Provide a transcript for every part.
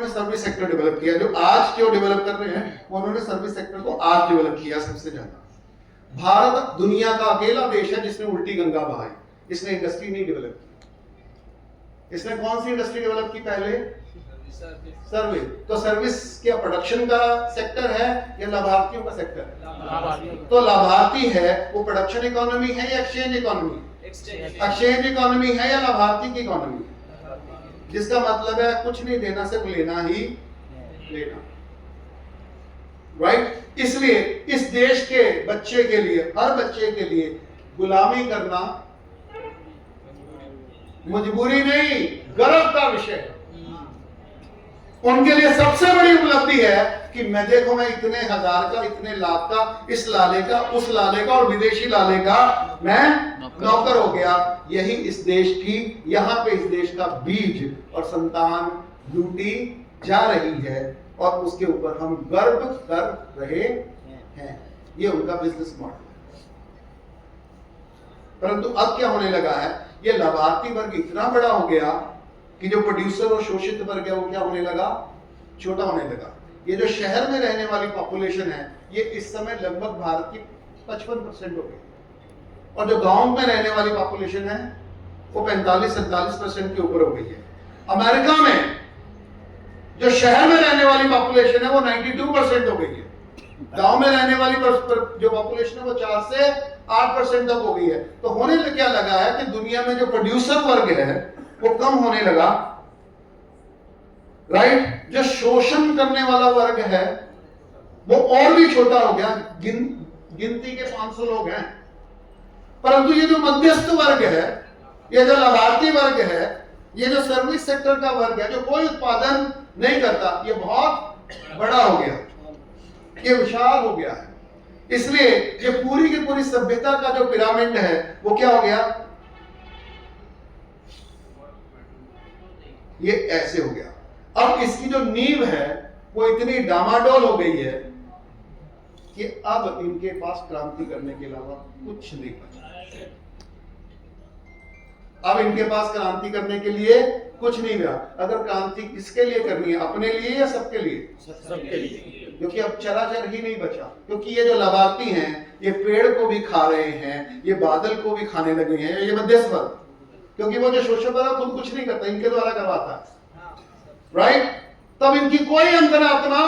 उन्होंने service sector develop किया। जो आज क्यों डेवलप कर रहे हैं, उन्होंने सर्विस सेक्टर को आज डेवलप किया सबसे ज्यादा। भारत दुनिया का अकेला देश है जिसने उल्टी गंगा बहाई, इसने इंडस्ट्री नहीं डेवलप की। इसने कौन सी इंडस्ट्री डेवलप की पहले? सर्विस। तो सर्विस क्या प्रोडक्शन का सेक्टर है या लाभार्थियों का सेक्टर है? तो लाभार्थी है वो प्रोडक्शन इकोनॉमी है या एक्सचेंज इकोनॉमी? एक्सचेंज इकोनॉमी है या लाभार्थी की इकोनॉमी? जिसका मतलब है कुछ नहीं देना, सिर्फ लेना ही लेना, राइट। इसलिए इस देश के बच्चे के लिए, हर बच्चे के लिए गुलामी करना मजबूरी नहीं, गर्व का विषय है। उनके लिए सबसे बड़ी उपलब्धि है कि मैं देखो, मैं इतने हजार का, इतने लाख का, इस लाले का, उस लाले का और विदेशी लाले का मैं नौकर हो गया। यही इस देश की, यहाँ पे इस देश का बीज और संतान लूटी जा रही है और उसके ऊपर हम गर्व कर रहे हैं। ये उनका बिजनेस मॉडल है। परंतु अब क्या होने लगा है, ये लाभार्थी वर्ग इतना बड़ा हो गया कि जो प्रोड्यूसर और शोषित वर्ग है वो क्या होने लगा? छोटा होने लगा। ये जो शहर में रहने वाली पॉपुलेशन है ये इस समय लगभग भारत की 55% हो गई, और जो गांव में रहने वाली पॉपुलेशन है वो 45-47% के ऊपर हो गई है। अमेरिका में जो शहर में रहने वाली पॉपुलेशन है वो 92% हो गई है। गांव में रहने वाली जो पॉपुलेशन है वो 4 से 8% तक हो गई है। तो होने क्या लगा है कि दुनिया में जो प्रोड्यूसर वर्ग है वो कम होने लगा, राइट। जो शोषण करने वाला वर्ग है वो और भी छोटा हो गया, गिनती के 500 लोग हैं। परंतु ये जो मध्यस्थ वर्ग है, ये जो लाभार्थी वर्ग है, ये जो सर्विस सेक्टर का वर्ग है जो कोई उत्पादन नहीं करता, ये बहुत बड़ा हो गया, ये विशाल हो गया है। इसलिए ये पूरी की पूरी सभ्यता का जो पिरामिड है वो क्या हो गया? ये ऐसे हो गया। अब इसकी जो नींव है वो इतनी डामाडोल हो गई है कि अब इनके पास क्रांति करने के अलावा कुछ नहीं बचा। अब इनके पास क्रांति करने के लिए कुछ नहीं रहा। अगर क्रांति किसके लिए करनी है, अपने लिए या सबके लिए? सबके लिए। क्योंकि अब चराचर ही नहीं बचा, क्योंकि ये जो लाभार्थी हैं ये पेड़ को भी खा रहे हैं, ये बादल को भी खाने लगे हैं, ये मध्यस्थ वर्ग। क्योंकि वो जो शोषक वर्ग खुद कुछ नहीं करता, इनके द्वारा करवाता है, राइट। तब इनकी कोई अंतरात्मा,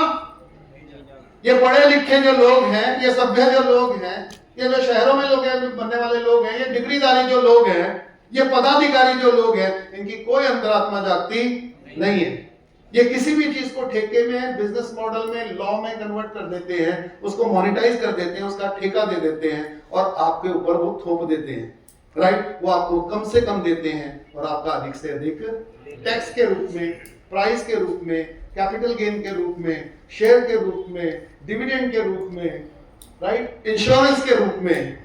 ये पढ़े लिखे जो लोग हैं, ये सभ्य जो लोग हैं, ये जो शहरों में लोग हैं, बनने वाले लोग हैं, ये डिग्रीधारी जो लोग हैं, ये पदाधिकारी जो लोग हैं, इनकी कोई अंतरात्मा जागती नहीं है। ये किसी भी चीज को ठेके में, बिजनेस मॉडल में, लॉ में कन्वर्ट कर देते हैं, उसको मोनेटाइज कर देते हैं, उसका ठेका दे देते हैं और आपके ऊपर वो थोप देते हैं, राइट। वो आपको कम से कम देते हैं और आपका अधिक से अधिक टैक्स के रूप में, प्राइस के रूप में, कैपिटल गेन के रूप में, शेयर के रूप में, डिविडेंड के रूप में, राइट, इंश्योरेंस के रूप में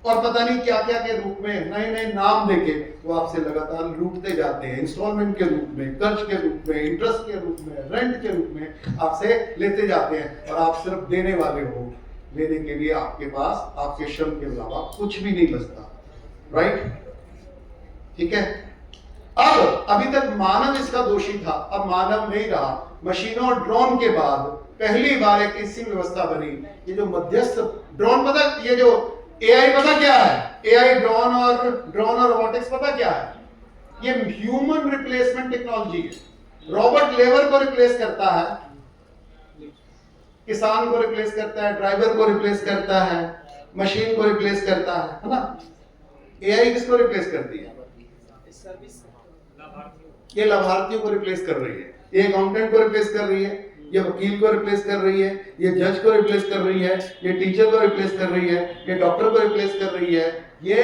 और पता नहीं क्या क्या के रूप में, नए नए नाम देके वो आपसे लगातार लूटते जाते हैं। इंस्टॉलमेंट के रूप में, कर्ज के रूप में, इंटरेस्ट के रूप में, रेंट के रूप में आपसे लेते जाते हैं और आप सिर्फ देने वाले हो। लेने के लिए आपके पास आपके श्रम के अलावा कुछ भी नहीं बचता, राइट। ठीक है। अब अभी तक मानव इसका दोषी था, अब मानव नहीं रहा। मशीनों और ड्रोन के बाद पहली बार एक ऐसी व्यवस्था बनी, ये जो मध्यस्थ ड्रोन, पता ये जो एआई पता क्या है? एआई ड्रोन और रोबोटिक्स पता क्या है? ये ह्यूमन रिप्लेसमेंट टेक्नोलॉजी है। रोबोट लेबर को रिप्लेस करता है, किसान को रिप्लेस करता है, ड्राइवर को रिप्लेस करता है, मशीन को रिप्लेस करता है ना। एआई किसको रिप्लेस करती है? ये लाभार्थियों को रिप्लेस कर रही है, ये अकाउंटेंट को रिप्लेस कर रही है, ये वकील को रिप्लेस कर रही है, ये जज को रिप्लेस कर रही है, ये टीचर को रिप्लेस कर रही है, ये डॉक्टर को रिप्लेस कर रही है, ये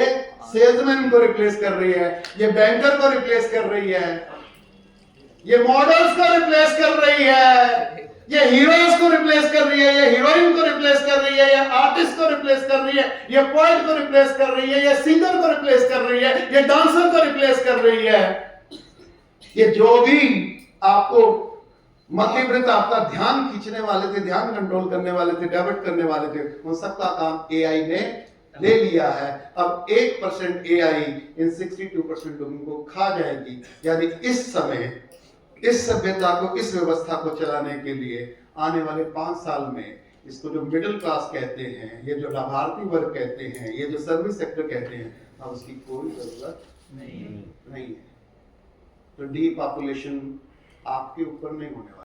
सेल्समैन को रिप्लेस कर रही है, ये बैंकर को रिप्लेस कर रही है, ये मॉडल्स को रिप्लेस कर रही है, ये हीरोइंस को रिप्लेस कर रही है, ये हीरोइन को रिप्लेस कर रही है, ये आर्टिस्ट को रिप्लेस कर रही है, ये पोएट को रिप्लेस कर रही है, ये सिंगर को रिप्लेस कर रही है, ये डांसर को रिप्लेस कर रही है। ये जो भी आपको मध्यवृत्त आपका ध्यान खींचने वाले थे, ध्यान कंट्रोल करने वाले थे, डाइवर्ट करने वाले थे, उन सबका काम एआई ने ले लिया है। अब 1% एआई इन 62% लोगों को खा जाएगी। यानी इस समय इस सभ्यता को, इस व्यवस्था को चलाने के लिए आने वाले 5 साल में इसको जो मिडिल क्लास कहते हैं, ये जो लाभार्थी वर्ग कहते हैं, ये जो सर्विस सेक्टर कहते हैं, अब उसकी कोई जरूरत नहीं है। तो डी पॉपुलेशन आपके ऊपर नहीं होने वाला।